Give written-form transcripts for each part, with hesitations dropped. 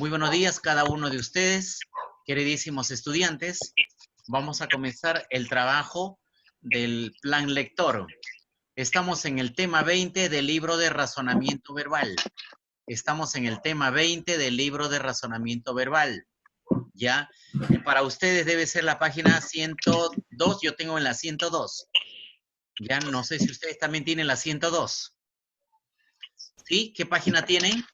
Muy buenos días cada uno de ustedes, queridísimos estudiantes. Vamos a comenzar el trabajo del plan lector. Estamos en el tema 20 del libro de razonamiento verbal. Estamos en el tema 20 del libro de razonamiento verbal. ¿Ya? Para ustedes debe ser la página 102. Yo tengo en la 102. Ya no sé si ustedes también tienen la 102. ¿Sí? ¿Qué página tienen?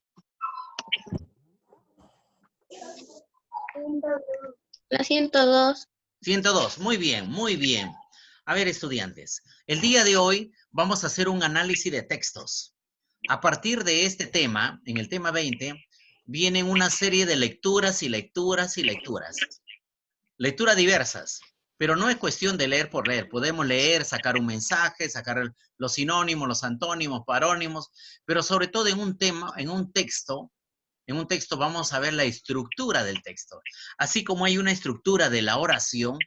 La 102. 102, muy bien, muy bien. A ver, estudiantes, el día de hoy vamos a hacer un análisis de textos. A partir de este tema, en el tema 20, vienen una serie de lecturas y lecturas y lecturas. Lecturas diversas, pero no es cuestión de leer por leer. Podemos leer, sacar un mensaje, sacar los sinónimos, los antónimos, parónimos, pero sobre todo en un tema, en un texto vamos a ver la estructura del texto. Así como hay una estructura de la oración,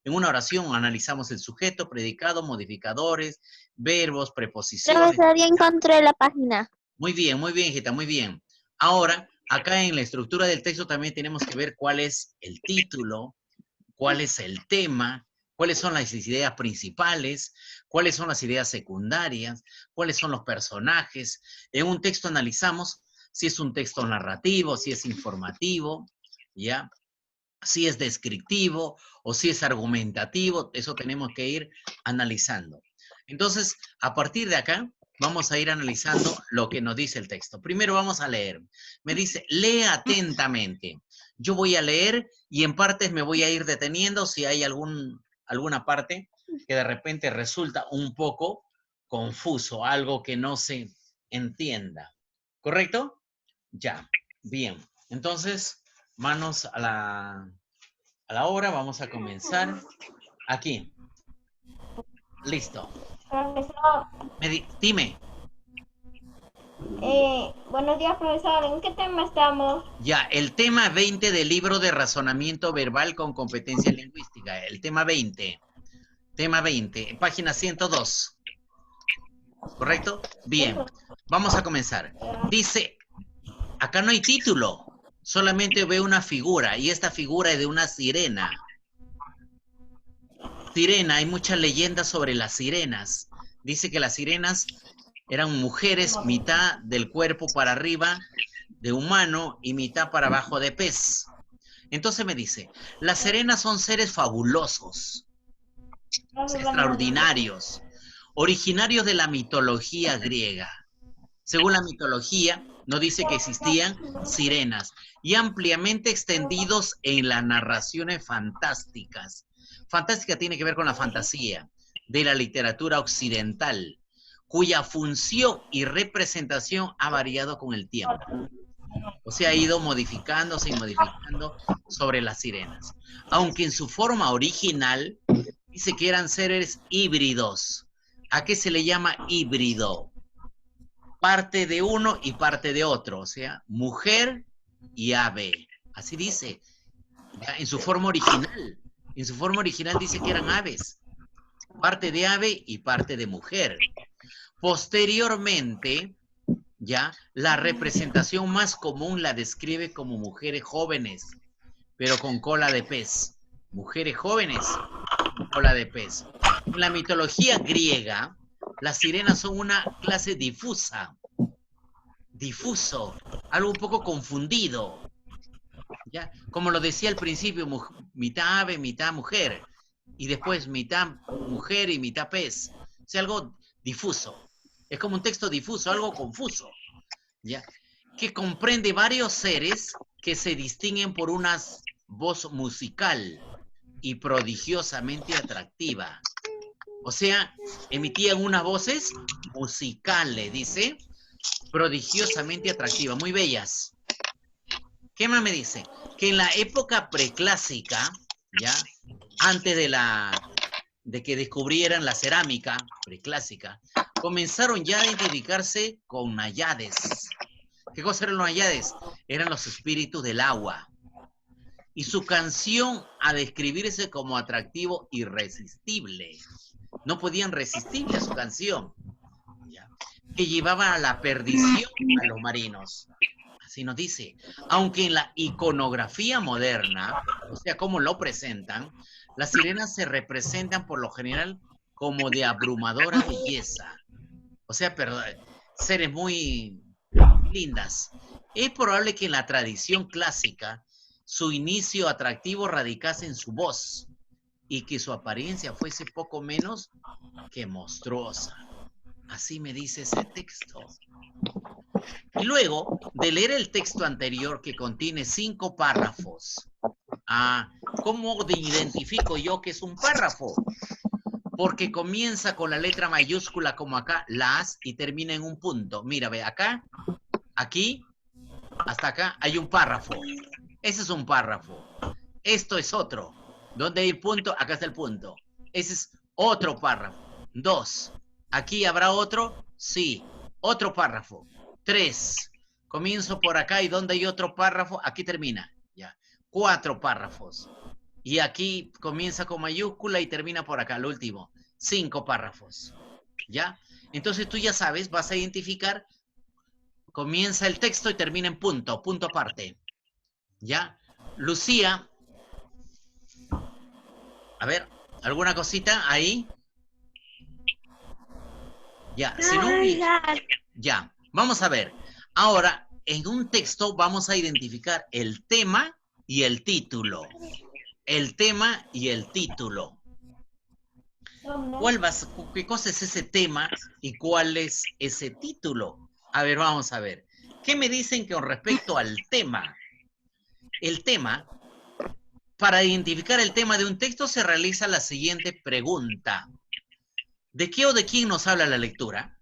en una oración analizamos el sujeto, predicado, modificadores, verbos, preposiciones. Profesor, ya encontré la página. Muy bien, hijita, muy bien. Ahora, acá en la estructura del texto también tenemos que ver cuál es el título, cuál es el tema, cuáles son las ideas principales, cuáles son las ideas secundarias, cuáles son los personajes. En un texto analizamos si es un texto narrativo, si es informativo, ¿ya? Si es descriptivo o si es argumentativo, eso tenemos que ir analizando. Entonces, a partir de acá, vamos a ir analizando lo que nos dice el texto. Primero vamos a leer. Me dice, lee atentamente. Yo voy a leer y en partes me voy a ir deteniendo si hay alguna parte que de repente resulta un poco confuso, algo que no se entienda. ¿Correcto? Ya, bien. Entonces, manos a la obra, vamos a comenzar. Aquí. Listo. Profesor, Dime. buenos días, profesor. ¿En qué tema estamos? Ya, el tema 20 del libro de razonamiento verbal con competencia lingüística. El tema 20. Tema 20, página 102. ¿Correcto? Bien. Vamos a comenzar. Dice, acá no hay título. Solamente veo una figura y esta figura es de una sirena. Sirena, hay muchas leyendas sobre las sirenas. Dice que las sirenas eran mujeres, mitad del cuerpo para arriba de humano y mitad para abajo de pez. Entonces me dice, las sirenas son seres fabulosos, extraordinarios, originarios de la mitología griega. Según la mitología, nos dice que existían sirenas y ampliamente extendidos en las narraciones fantásticas. Fantástica tiene que ver con la fantasía de la literatura occidental, cuya función y representación ha variado con el tiempo. O sea, ha ido modificándose y modificando sobre las sirenas. Aunque en su forma original dice que eran seres híbridos. ¿A qué se le llama híbrido? Parte de uno y parte de otro, o sea, mujer y ave. Así dice, ¿ya? En su forma original. En su forma original dice que eran aves. Parte de ave y parte de mujer. Posteriormente, ya, la representación más común la describe como mujeres jóvenes, pero con cola de pez. Mujeres jóvenes con cola de pez. En la mitología griega, las sirenas son una clase difusa, algo un poco confundido, ¿ya? Como lo decía al principio, mitad ave, mitad mujer, y después mitad mujer y mitad pez. O sea, algo difuso. Es como un texto difuso, algo confuso, ¿ya? Que comprende varios seres que se distinguen por una voz musical y prodigiosamente atractiva. O sea, emitían unas voces musicales, dice, prodigiosamente atractivas, muy bellas. ¿Qué más me dice? Que en la época preclásica, ¿ya? Antes de que descubrieran la cerámica preclásica, comenzaron ya a identificarse con nayades. ¿Qué cosa eran los nayades? Eran los espíritus del agua. Y su canción a describirse como atractivo irresistible. No podían resistirle a su canción, ¿ya? Que llevaba a la perdición a los marinos. Así nos dice. Aunque en la iconografía moderna, o sea, como lo presentan, las sirenas se representan por lo general como de abrumadora belleza. O sea, seres muy lindas. Es probable que en la tradición clásica su inicio atractivo radicase en su voz y que su apariencia fuese poco menos que monstruosa. Así me dice ese texto. Y luego de leer el texto anterior que contiene 5 párrafos, ¿cómo identifico yo que es un párrafo? Porque comienza con la letra mayúscula como acá, las, y termina en un punto. Mira, ve, acá, aquí, hasta acá hay un párrafo. Ese es un párrafo. Esto es otro. ¿Dónde hay el punto? Acá está el punto. Ese es otro párrafo. 2. ¿Aquí habrá otro? Sí. Otro párrafo. 3. Comienzo por acá y ¿dónde hay otro párrafo? Aquí termina. Ya. 4 párrafos. Y aquí comienza con mayúscula y termina por acá, el último. 5 párrafos. ¿Ya? Entonces tú ya sabes, vas a identificar, comienza el texto y termina en punto, punto aparte. ¿Ya? Lucía, a ver, ¿alguna cosita ahí? Ya, si no, ya, vamos a ver. Ahora, en un texto vamos a identificar el tema y el título. El tema y el título. ¿Qué cosa es ese tema y cuál es ese título? A ver, vamos a ver. ¿Qué me dicen con respecto al tema? El tema, para identificar el tema de un texto se realiza la siguiente pregunta. ¿De qué o de quién nos habla la lectura?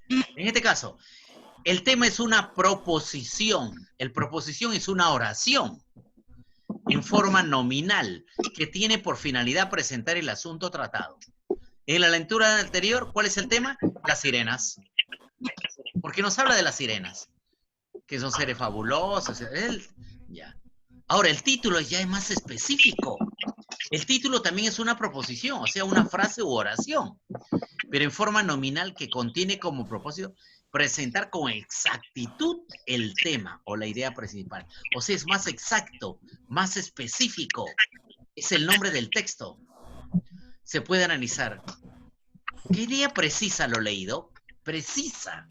En este caso, el tema es una proposición. El proposición es una oración en forma nominal que tiene por finalidad presentar el asunto tratado. En la lectura anterior, ¿cuál es el tema? Las sirenas. Porque nos habla de las sirenas, que son seres fabulosos. Ya. Ahora, el título ya es más específico. El título también es una proposición, o sea, una frase u oración, pero en forma nominal que contiene como propósito presentar con exactitud el tema o la idea principal. O sea, es más exacto, más específico. Es el nombre del texto. Se puede analizar. ¿Qué idea precisa lo leído? Precisa.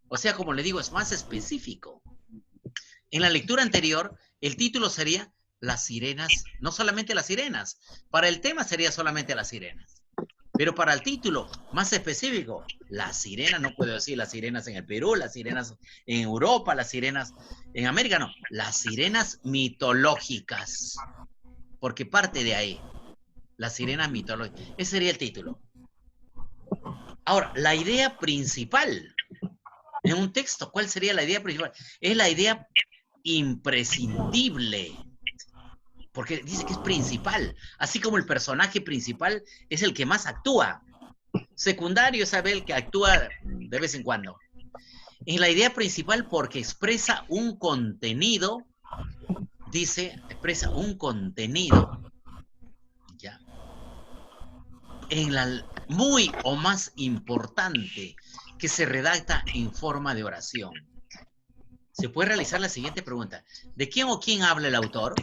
O sea, como le digo, es más específico. En la lectura anterior, el título sería Las sirenas, no solamente las sirenas. Para el tema sería solamente las sirenas. Pero para el título, más específico, las sirenas, no puedo decir las sirenas en el Perú, las sirenas en Europa, las sirenas en América, no. Las sirenas mitológicas. Porque parte de ahí. Las sirenas mitológicas. Ese sería el título. Ahora, la idea principal en un texto, ¿cuál sería la idea principal? Es la idea imprescindible. Porque dice que es principal. Así como el personaje principal es el que más actúa. Secundario es el que actúa de vez en cuando. Es la idea principal porque expresa un contenido, dice, expresa un contenido, ¿ya? En la muy o más importante que se redacta en forma de oración. Se puede realizar la siguiente pregunta. ¿De quién o quién habla el autor?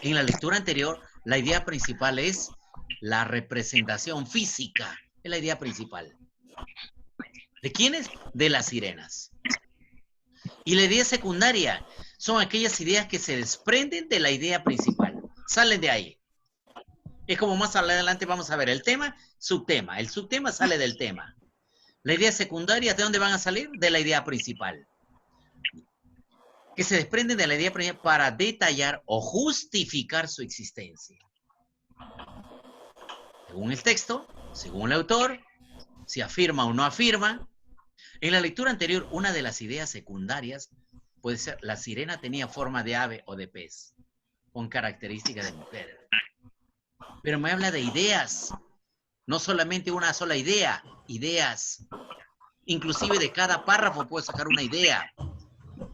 En la lectura anterior, la idea principal es la representación física. Es la idea principal. ¿De quiénes? De las sirenas. Y la idea secundaria son aquellas ideas que se desprenden de la idea principal. Salen de ahí. Es como más adelante vamos a ver el tema, subtema. El subtema sale del tema. La idea secundaria, ¿de dónde van a salir? De la idea principal. Que se desprenden de la idea principal para detallar o justificar su existencia. Según el texto, según el autor, si afirma o no afirma. En la lectura anterior, una de las ideas secundarias puede ser la sirena tenía forma de ave o de pez, con características de mujer. Pero me habla de ideas, no solamente una sola idea, ideas. Inclusive de cada párrafo puedo sacar una idea.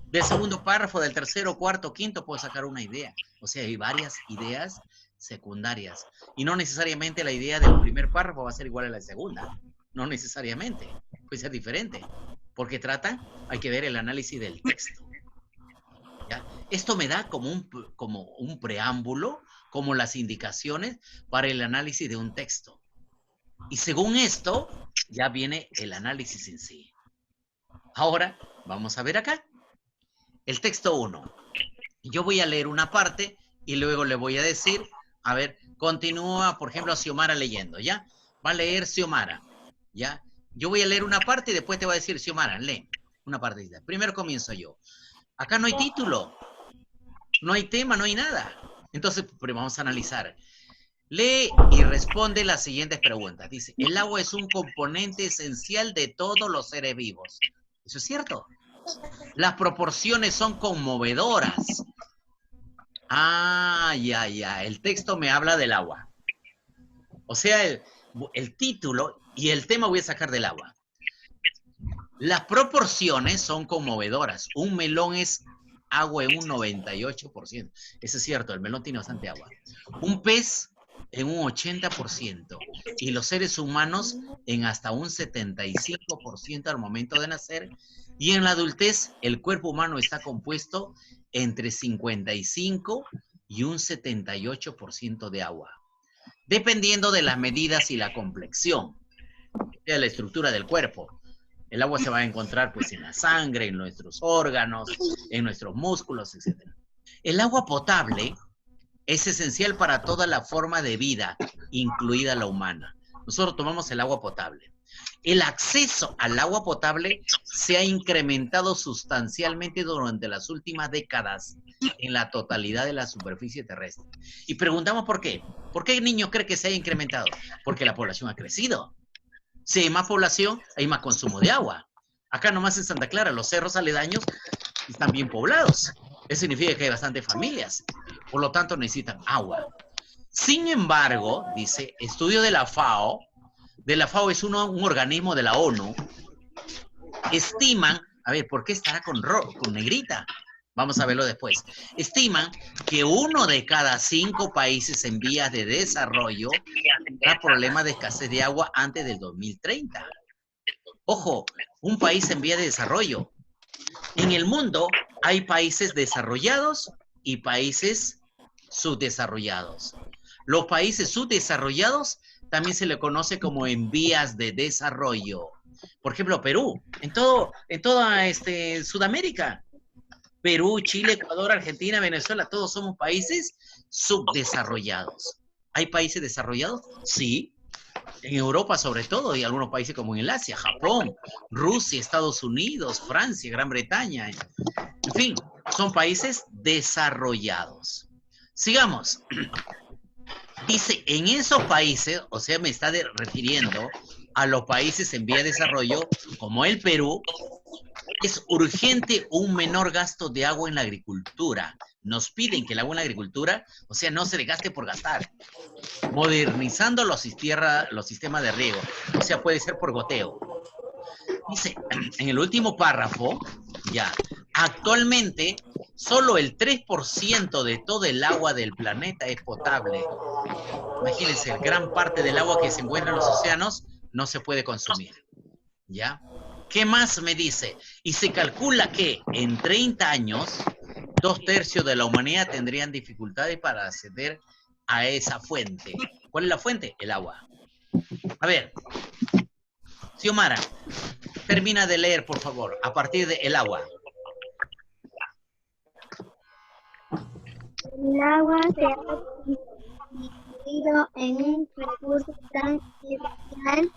Del segundo párrafo, del tercero, cuarto, quinto, puedo sacar una idea. O sea, hay varias ideas secundarias. Y no necesariamente la idea del primer párrafo va a ser igual a la segunda. No necesariamente. Puede ser diferente. porque hay que ver el análisis del texto. ¿Ya? Esto me da como un preámbulo, como las indicaciones para el análisis de un texto. Y según esto, ya viene el análisis en sí. Ahora, vamos a ver acá. El texto 1. Yo voy a leer una parte y luego le voy a decir, a ver, continúa, por ejemplo, Xiomara leyendo, ¿ya? Va a leer Xiomara, ¿ya? Yo voy a leer una parte y después te voy a decir, Xiomara, lee una partecita. Primero comienzo yo. Acá no hay título, no hay tema, no hay nada. Entonces, vamos a analizar. Lee y responde las siguientes preguntas. Dice, el agua es un componente esencial de todos los seres vivos. ¿Eso es cierto? Las proporciones son conmovedoras. Ah, ya. El texto me habla del agua. O sea, el título y el tema voy a sacar del agua. Las proporciones son conmovedoras. Un melón es agua en un 98%. Eso es cierto, el melón tiene bastante agua. Un pez en un 80%. Y los seres humanos en hasta un 75% al momento de nacer. Y en la adultez, el cuerpo humano está compuesto entre 55 y un 78% de agua, dependiendo de las medidas y la complexión, de la estructura del cuerpo. El agua se va a encontrar pues en la sangre, en nuestros órganos, en nuestros músculos, etc. El agua potable es esencial para toda la forma de vida, incluida la humana. Nosotros tomamos el agua potable. El acceso al agua potable se ha incrementado sustancialmente durante las últimas décadas en la totalidad de la superficie terrestre. Y preguntamos por qué. ¿Por qué el niño cree que se ha incrementado? Porque la población ha crecido. Si hay más población, hay más consumo de agua. Acá nomás en Santa Clara, los cerros aledaños están bien poblados. Eso significa que hay bastantes familias. Por lo tanto, necesitan agua. Sin embargo, dice, estudio de la FAO es un organismo de la ONU, estiman, a ver, ¿por qué estará con negrita? Vamos a verlo después. Estiman que 1 de cada 5 países en vías de desarrollo tendrá problemas de escasez de agua antes del 2030. Ojo, un país en vías de desarrollo. En el mundo hay países desarrollados y países subdesarrollados. Los países subdesarrollados también se le conoce como en vías de desarrollo. Por ejemplo, Perú, en toda Sudamérica. Perú, Chile, Ecuador, Argentina, Venezuela, todos somos países subdesarrollados. ¿Hay países desarrollados? Sí. En Europa sobre todo, y algunos países como en el Asia, Japón, Rusia, Estados Unidos, Francia, Gran Bretaña. En fin, son países desarrollados. Sigamos. Dice, en esos países, o sea, me está refiriendo a los países en vía de desarrollo, como el Perú, es urgente un menor gasto de agua en la agricultura. Nos piden que el agua en la agricultura, o sea, no se le gaste por gastar. Modernizando los sistemas de riego, o sea, puede ser por goteo. Dice, en el último párrafo, ya, actualmente solo el 3% de todo el agua del planeta es potable. Imagínense, gran parte del agua que se encuentra en los océanos no se puede consumir. ¿Ya? ¿Qué más me dice? Y se calcula que en 30 años, 2/3 de la humanidad tendrían dificultades para acceder a esa fuente. ¿Cuál es la fuente? El agua. A ver, Xiomara, termina de leer, por favor, a partir de el agua. El agua se ha convertido en un recurso tan esencial.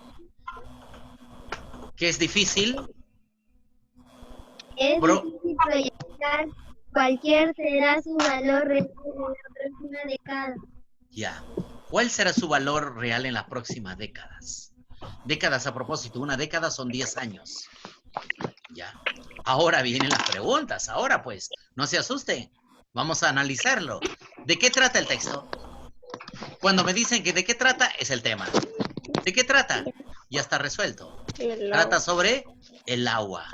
¿Qué es difícil? Es difícil proyectar cualquier será su valor real en la próxima década. Ya. ¿Cuál será su valor real en las próximas décadas? Décadas a propósito, una década son 10 años. Ya. Ahora vienen las preguntas. Ahora pues, no se asuste. Vamos a analizarlo. ¿De qué trata el texto? Cuando me dicen que de qué trata, es el tema. ¿De qué trata? Ya está resuelto. Trata sobre el agua.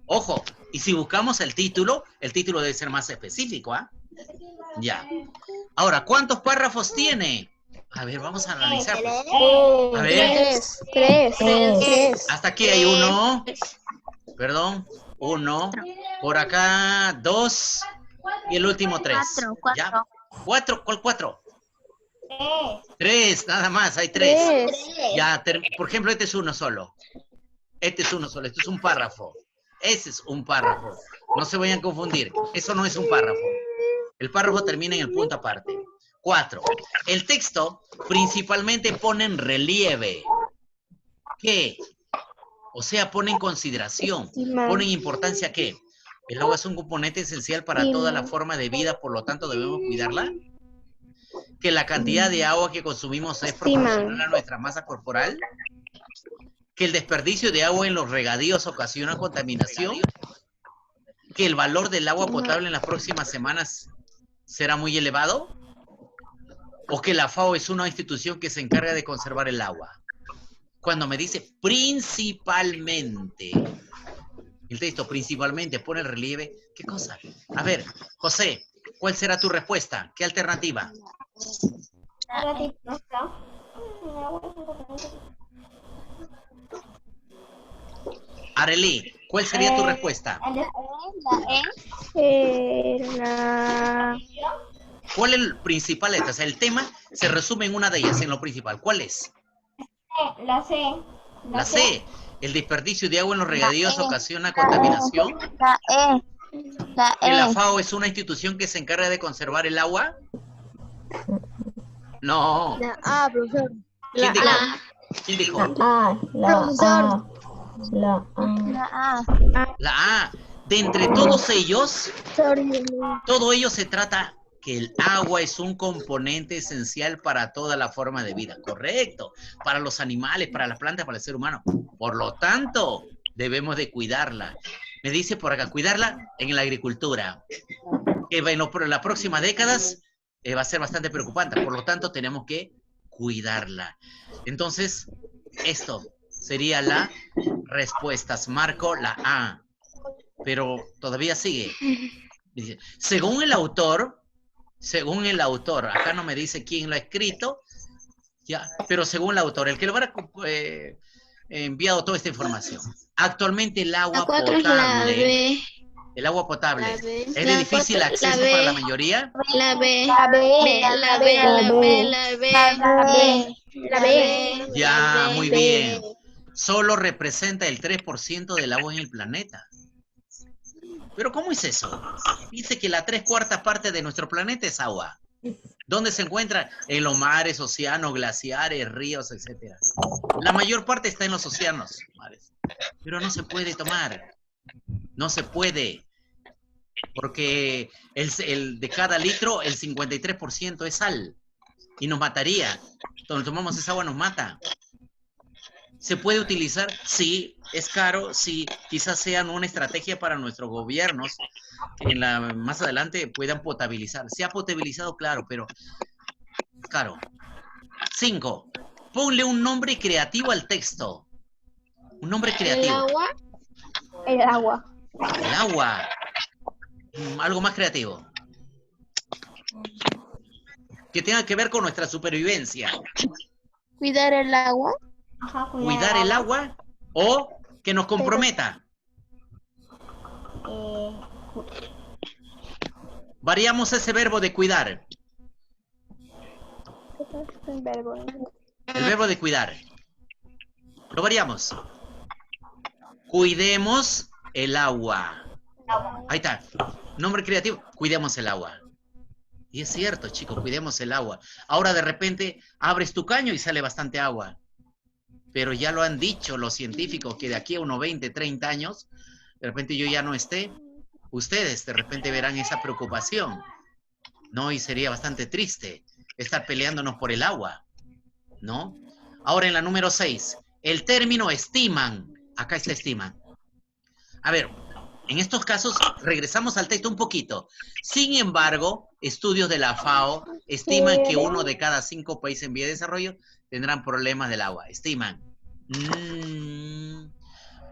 Ojo, y si buscamos el título debe ser más específico, ¿ah? Ya. Ahora, ¿cuántos párrafos tiene? A ver, vamos a analizar. Pues. A ver. Tres. Hasta aquí hay 1, Perdón, 1. Por acá 2. Y el último 3. 4. ¿Ya? 4, ¿cuál 4? 3. 3, nada más, hay 3. Ya, por ejemplo, este es uno solo. Este es uno solo, esto es un párrafo. Ese es un párrafo. No se vayan a confundir, eso no es un párrafo. El párrafo termina en el punto aparte. 4. El texto principalmente pone en relieve. ¿Qué? O sea, pone en consideración, pone en importancia ¿qué? El agua es un componente esencial para toda la forma de vida, por lo tanto debemos cuidarla. Que la cantidad de agua que consumimos es proporcional a nuestra masa corporal. Que el desperdicio de agua en los regadíos ocasiona contaminación. Que el valor del agua potable en las próximas semanas será muy elevado. O que la FAO es una institución que se encarga de conservar el agua. Cuando me dice principalmente, el texto principalmente pone el relieve, ¿qué cosa? A ver, José, ¿cuál será tu respuesta? ¿Qué alternativa? Arely, ¿cuál sería tu respuesta? ¿Cuál es el principal? O sea, el tema se resume en una de ellas, en lo principal. ¿Cuál es? La C. La C. ¿El desperdicio de agua en los regadíos ocasiona contaminación? ¿Que la FAO es una institución que se encarga de conservar el agua? No. La A, profesor. ¿Quién dijo? ¿Quién dijo? Profesor. La A. La A. De entre todos ellos, todo ello se trata que el agua es un componente esencial para toda la forma de vida. Correcto. Para los animales, para las plantas, para el ser humano. Por lo tanto, debemos de cuidarla. Me dice por acá, cuidarla en la agricultura. Que en las próximas décadas va a ser bastante preocupante. Por lo tanto, tenemos que cuidarla. Entonces, esto sería la respuesta. Marco la A. Pero todavía sigue. Dice, según el autor, acá no me dice quién lo ha escrito, ya, pero según el autor, el que lo habrá enviado toda esta información. Actualmente el agua potable, ¿es de difícil acceso para la mayoría? La B. Ya, muy bien. Solo representa el 3% del agua en el planeta. ¿Pero cómo es eso? Dice que la 3/4 parte de nuestro planeta es agua. ¿Dónde se encuentra? En los mares, océanos, glaciares, ríos, etcétera. La mayor parte está en los océanos, mares. Pero no se puede tomar. No se puede. Porque de cada litro, el 53% es sal. Y nos mataría. Cuando tomamos esa agua nos mata. ¿Se puede utilizar? Sí. ¿Es caro? Sí. Quizás sean una estrategia para nuestros gobiernos que más adelante puedan potabilizar. Se ha potabilizado, claro, pero es caro. 5. Ponle un nombre creativo al texto. Un nombre creativo. El agua. El agua. Algo más creativo. Que tenga que ver con nuestra supervivencia. Cuidar el agua. Ajá, Cuidar el agua o que nos comprometa. Variamos ese verbo de cuidar. El verbo de cuidar. Lo variamos. Cuidemos el agua. Ahí está. Nombre creativo. Cuidemos el agua. Y es cierto, chicos, cuidemos el agua. Ahora de repente abres tu caño y sale bastante agua. Pero ya lo han dicho los científicos que de aquí a unos 20, 30 años, de repente yo ya no esté, ustedes de repente verán esa preocupación, ¿no? Y sería bastante triste estar peleándonos por el agua, ¿no? Ahora en la número 6, el término estiman. Acá está estiman. A ver, en estos casos regresamos al texto un poquito. Sin embargo, estudios de la FAO estiman que 1 de cada 5 países en vía de desarrollo tendrán problemas del agua. Estiman.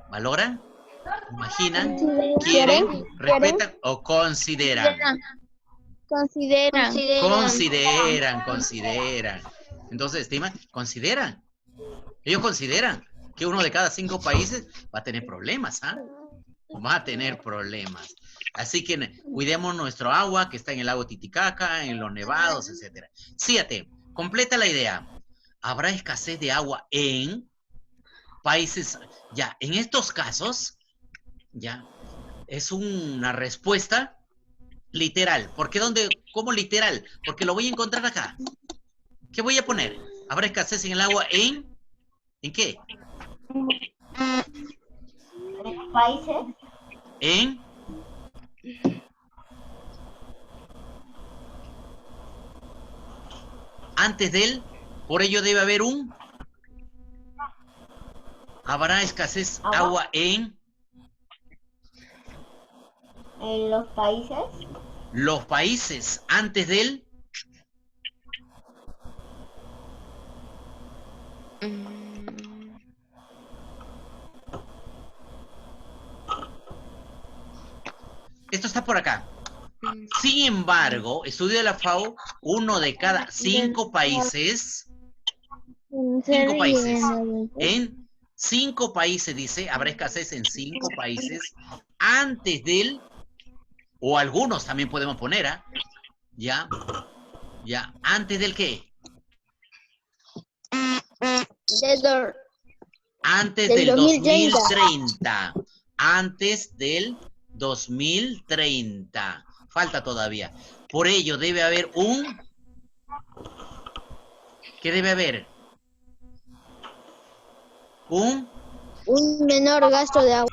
¿Valoran? ¿Imaginan? ¿Quieren? ¿Respetan? ¿O consideran? Consideran. Entonces, estiman, consideran. Ellos consideran que 1 de cada 5 países va a tener problemas, ¿ah? va a tener problemas. Así que cuidemos nuestro agua que está en el lago Titicaca, en los nevados, etc. 7. Completa la idea. ¿Habrá escasez de agua en países? Ya, en estos casos, ya, es una respuesta literal. ¿Por qué cómo literal? Porque lo voy a encontrar acá. ¿Qué voy a poner? ¿Habrá escasez en el agua ¿en qué? ¿En los países? Antes del, por ello debe haber ¿habrá escasez agua en los países? Los países antes del. Esto está por acá. Sin embargo, estudio de la FAO, 1 de cada 5 países, en 5 países, dice, habrá escasez en 5 países antes del, o algunos también podemos poner, ya, antes del ¿qué? Antes del 2030. Antes del 2030. Falta todavía. Por ello debe haber ¿qué debe haber? Un menor gasto de agua.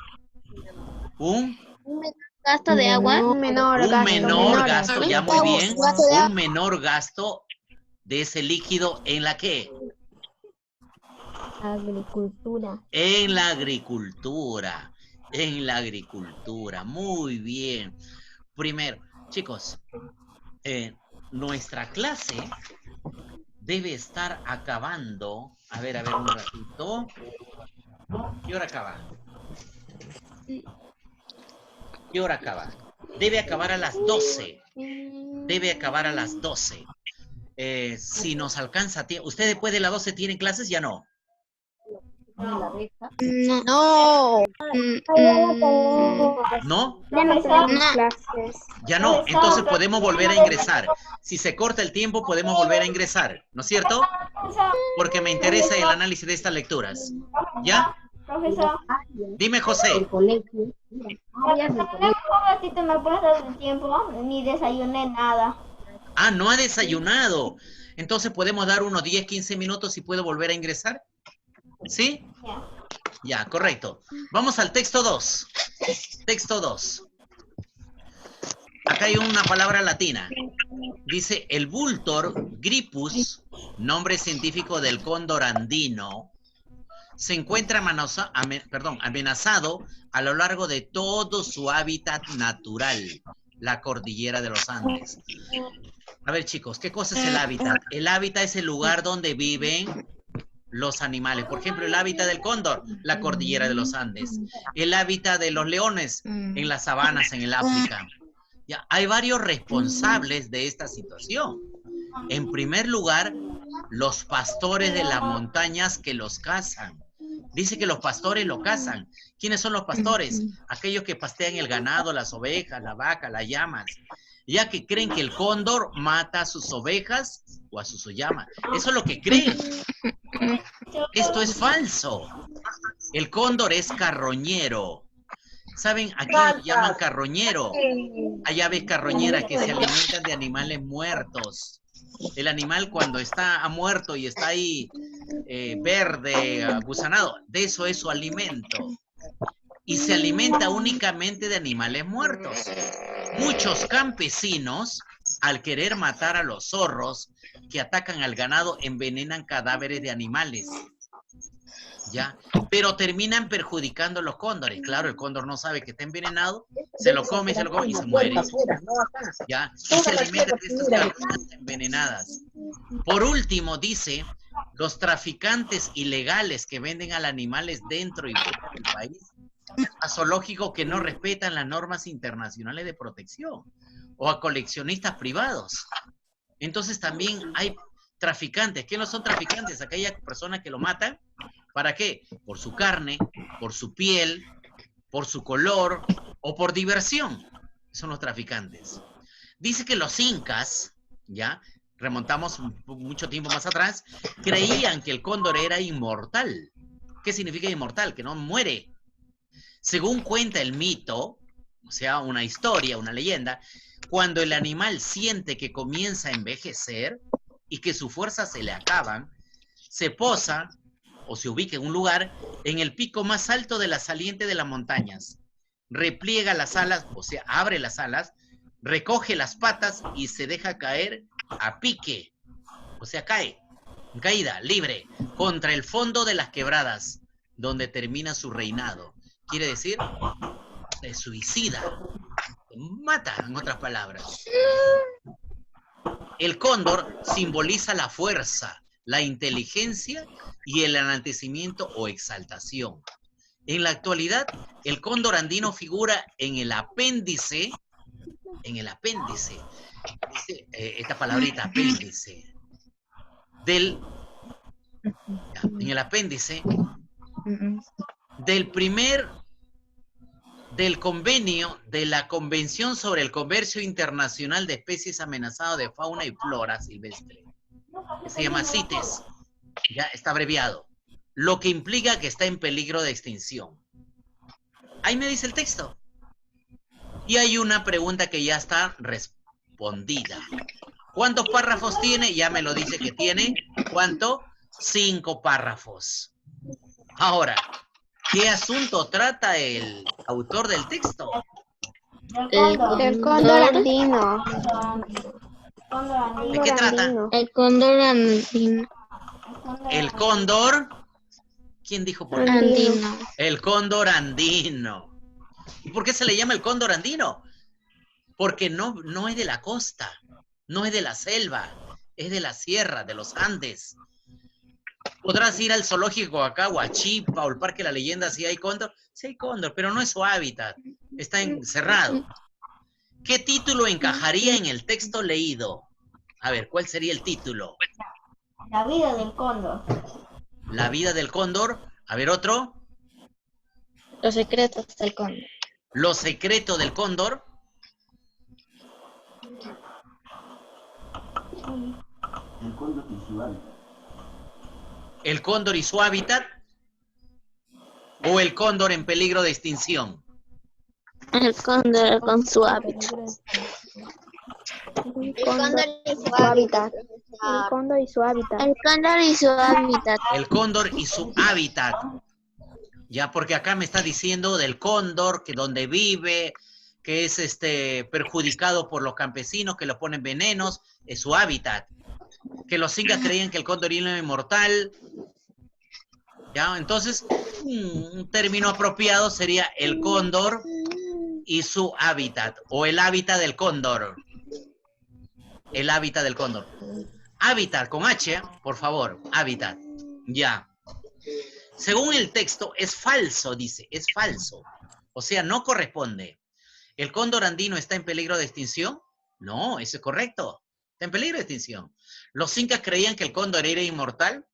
Un menor gasto de agua. Un menor gasto, ya muy bien. Un menor gasto de ese líquido en la ¿qué? Agricultura. En la agricultura. Muy bien. Primero, chicos, nuestra clase debe estar acabando. A ver, un ratito. ¿Qué hora acaba? Debe acabar a las 12. Si nos alcanza tiempo. ¿Ustedes después de las 12 tienen clases? Ya no. No. ¿No? Ya no tenemos clases. Ya no. Entonces podemos volver a ingresar. Si se corta el tiempo, podemos volver a ingresar. ¿No es cierto? Porque me interesa el análisis de estas lecturas. ¿Ya? Profesor. Dime, José. Un ratito me puedes dar el tiempo. Ni desayuné nada. Ah, no ha desayunado. Entonces podemos dar unos 10, 15 minutos y puedo volver a ingresar. ¿Sí? Ya, correcto. Vamos al texto 2. Texto 2. Acá hay una palabra latina. Dice, el Vultor gripus, nombre científico del cóndor andino, se encuentra amenazado a lo largo de todo su hábitat natural, la cordillera de los Andes. A ver, chicos, ¿qué cosa es el hábitat? El hábitat es el lugar donde viven los animales. Por ejemplo, el hábitat del cóndor, la cordillera de los Andes. El hábitat de los leones, en las sabanas, en el África. Ya, hay varios responsables de esta situación. En primer lugar, los pastores de las montañas que los cazan. Dice que los pastores lo cazan. ¿Quiénes son los pastores? Aquellos que pastean el ganado, las ovejas, la vaca, las llamas. Ya que creen que el cóndor mata a sus ovejas o a sus llamas. Eso es lo que creen. Esto es falso. El cóndor es carroñero. ¿Saben? Aquí lo llaman carroñero. Hay aves carroñeras que se alimentan de animales muertos. El animal cuando está muerto y está ahí verde, gusanado, de eso es su alimento. Y se alimenta únicamente de animales muertos. Muchos campesinos, al querer matar a los zorros que atacan al ganado, envenenan cadáveres de animales. ¿Ya? Pero terminan perjudicando a los cóndores. Claro, el cóndor no sabe que está envenenado, se lo come y se muere. ¿Ya? Y se alimenta de estas carroñas envenenadas. Por último, dice, los traficantes ilegales que venden a los animales dentro y fuera del país, a zoológicos que no respetan las normas internacionales de protección, o a coleccionistas privados. Entonces también hay traficantes. ¿Qué no son traficantes? Aquellas personas que lo matan. ¿Para qué? Por su carne, por su piel, por su color o por diversión. Son los traficantes. Dice que los incas, ya, remontamos mucho tiempo más atrás, creían que el cóndor era inmortal. ¿Qué significa inmortal? Que no muere. Según cuenta el mito, o sea, una historia, una leyenda, cuando el animal siente que comienza a envejecer y que sus fuerzas se le acaban, se posa o se ubica en un lugar en el pico más alto de la saliente de las montañas. Repliega las alas, o sea, abre las alas, recoge las patas y se deja caer a pique. O sea, cae, en caída, libre, contra el fondo de las quebradas, donde termina su reinado. Quiere decir, se suicida, se mata, en otras palabras. El cóndor simboliza la fuerza, la inteligencia y el enaltecimiento o exaltación. En la actualidad, el cóndor andino figura en el apéndice, esta palabrita, apéndice, en el apéndice del convenio de la Convención sobre el Comercio Internacional de Especies Amenazadas de Fauna y Flora Silvestre. Se llama CITES, ya está abreviado, lo que implica que está en peligro de extinción. Ahí me dice el texto. Y hay una pregunta que ya está respondida. ¿Cuántos párrafos tiene? Ya me lo dice que tiene. ¿Cuánto? 5 párrafos. Ahora, ¿qué asunto trata el autor del texto? El cóndor andino. ¿De qué trata? El cóndor andino. El cóndor. ¿Quién dijo por qué? Andino. El cóndor andino. ¿Y por qué se le llama el cóndor andino? Porque no es de la costa, no es de la selva, es de la sierra, de los Andes. Podrás ir al zoológico acá, Huachipa o el Parque de la Leyenda, si hay cóndor. Sí hay cóndor, pero no es su hábitat, está encerrado. ¿Qué título encajaría en el texto leído? A ver, ¿cuál sería el título? La vida del cóndor. La vida del cóndor. A ver, otro. Los secretos del cóndor. Los secretos del cóndor. El cóndor y su hábitat. El cóndor y su hábitat. O el cóndor en peligro de extinción. El cóndor con su hábitat. El cóndor y su hábitat. El cóndor y su hábitat. El cóndor y su hábitat. El cóndor y su hábitat. Ya, porque acá me está diciendo del cóndor, que donde vive, que es perjudicado por los campesinos, que lo ponen venenos, es su hábitat. Que los incas creían que el cóndor era inmortal. Ya, entonces, un término apropiado sería el cóndor y su hábitat, o el hábitat del cóndor. El hábitat del cóndor. Hábitat, con H, por favor, hábitat. Ya. Según el texto, es falso, dice, es falso. O sea, no corresponde. ¿El cóndor andino está en peligro de extinción? No, eso es correcto. Está en peligro de extinción. ¿Los incas creían que el cóndor era inmortal?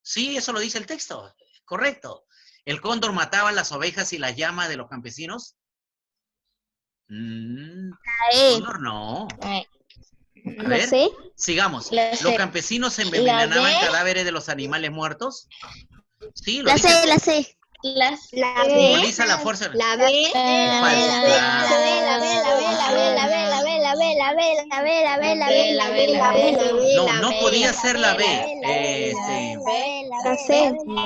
Sí, eso lo dice el texto. Correcto. ¿El cóndor mataba las ovejas y las llamas de los campesinos? Cóndor no. A ver, sé. sigamos. La ¿Los sé. campesinos envenenaban La ve. cadáveres de los animales muertos? Sí, lo La dice. sé, la sé. La Simboliza la fuerza. La B, No podía ser la B.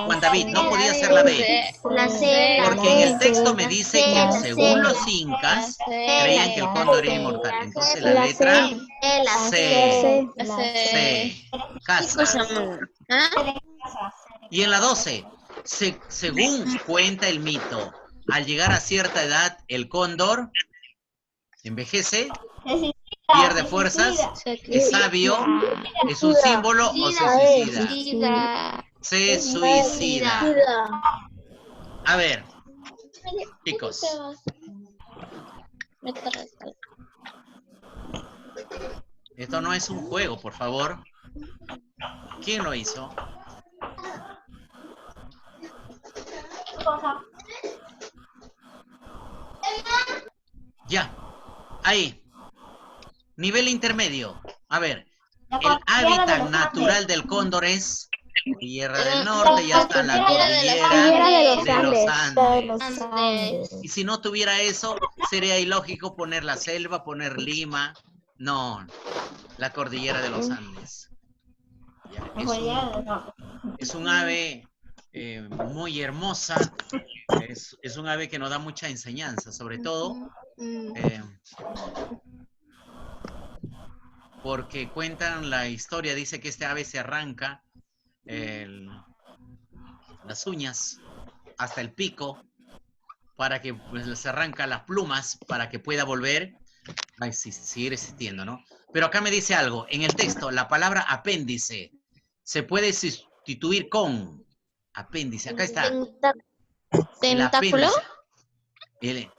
Juan David, no podía ser la B. Porque en el texto me dice que según los incas creían que el cóndor era inmortal. Entonces la letra C. Casa. Y en la 12, según cuenta el mito, al llegar a cierta edad el cóndor envejece, pierde fuerzas, es sabio, es un símbolo o se suicida. Se suicida. A ver, chicos. Esto no es un juego, por favor. ¿Quién lo hizo? Ya. Ahí. Nivel intermedio. A ver. La El cordillera de hábitat los natural Andes. del cóndor es Cordillera del Norte, ya está la Cordillera cordillera de los Andes. Andes. Y si no tuviera eso, sería ilógico poner la selva, poner Lima. No, la cordillera de los Andes. Ya, La cordillera de los Andes. es un ave muy hermosa. Es un ave que nos da mucha enseñanza, sobre todo porque cuentan la historia. Dice que este ave se arranca las uñas hasta el pico para que pues, se arranca las plumas para que pueda volver a seguir existiendo, ¿no? Pero acá me dice algo. En el texto, la palabra apéndice se puede sustituir con apéndice. Acá está. El ¿Tentáculo? apéndice.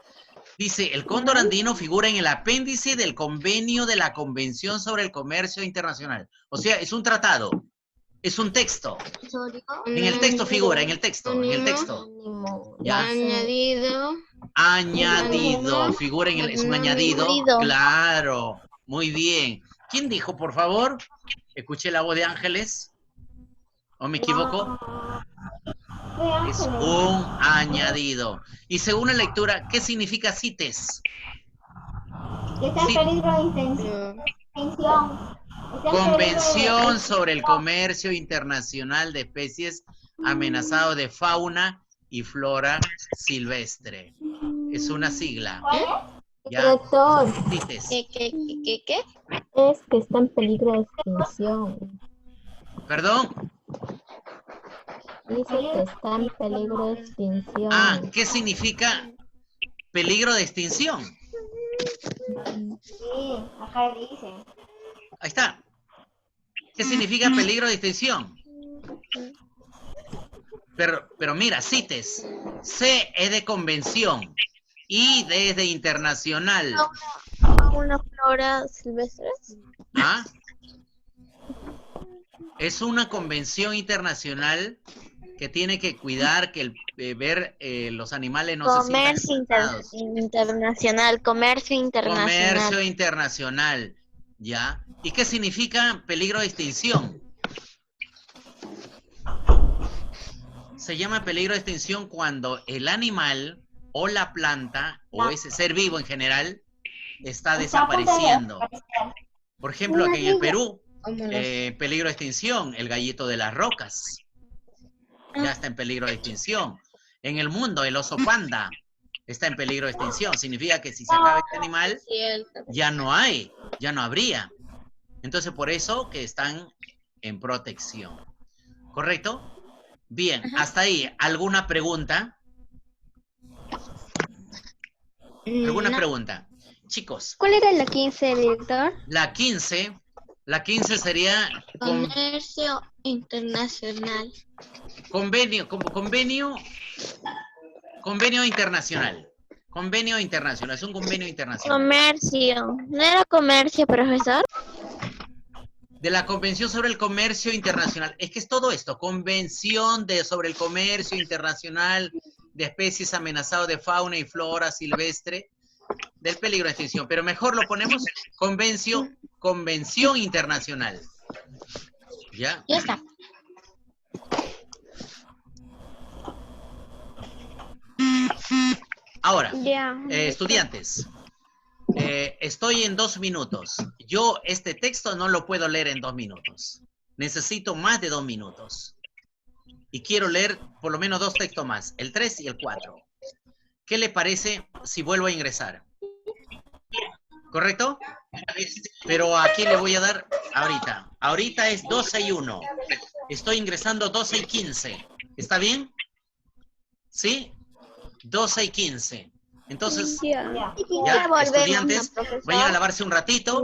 Dice, el cóndor andino figura en el apéndice del convenio de la Convención sobre el Comercio Internacional. O sea, es un tratado, es un texto. En el texto figura, en el texto. ¿Ya? Añadido, figura en el, es un añadido. Claro, muy bien. ¿Quién dijo, por favor? Escuché la voz de Ángeles. ¿O me equivoco? Es un añadido. Y según la lectura, ¿qué significa CITES? Que está en peligro de extinción. Convención sobre el Comercio Internacional de Especies amenazadas de fauna y flora silvestre. Es una sigla. ¿Ya? Director, CITES. ¿Qué? es que está en peligro de extinción. ¿Perdón? Dice que está en peligro de extinción. Ah, ¿qué significa peligro de extinción? Sí, acá dice. Ahí está. ¿Qué significa peligro de extinción? Pero mira, CITES. C es de convención. I es de internacional. ¿Una flora silvestre? ¿Ah? Es una convención internacional que tiene que cuidar que ver los animales no se sientan amenazados. Internacional, comercio internacional. Comercio internacional, ¿ya? ¿Y qué significa peligro de extinción? Se llama peligro de extinción cuando el animal o la planta o ese ser vivo en general está desapareciendo. Por ejemplo, aquí en el Perú, peligro de extinción, el gallito de las rocas. Ya está en peligro de extinción. En el mundo, el oso panda está en peligro de extinción. Significa que si se acaba este animal, ya no hay, ya no habría. Entonces, por eso que están en protección. ¿Correcto? Bien, hasta ahí. ¿Alguna pregunta? ¿Alguna pregunta? Chicos. ¿Cuál era la 15, director? La 15 sería Comercio internacional. convenio internacional. Convenio internacional, es un convenio internacional. Comercio. ¿No era comercio, profesor? De la Convención sobre el Comercio Internacional. Es que es todo esto, Convención sobre el Comercio Internacional de Especies Amenazadas de Fauna y Flora Silvestre del peligro de extinción. Pero mejor lo ponemos Convención Internacional. ¿Ya? Ya está. Ahora, Ya. estudiantes, estoy en 2 minutos. Yo este texto no lo puedo leer en 2 minutos. Necesito más de 2 minutos. Y quiero leer por lo menos 2 textos más, el 3 y el 4. ¿Qué le parece si vuelvo a ingresar? ¿Correcto? Pero aquí le voy a dar ahorita. Ahorita es 12 y 1. Estoy ingresando 12 y 15. ¿Está bien? ¿Sí? 12 y 15. Entonces, ya, estudiantes, vayan a lavarse un ratito.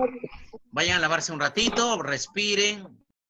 Vayan a lavarse un ratito, respiren,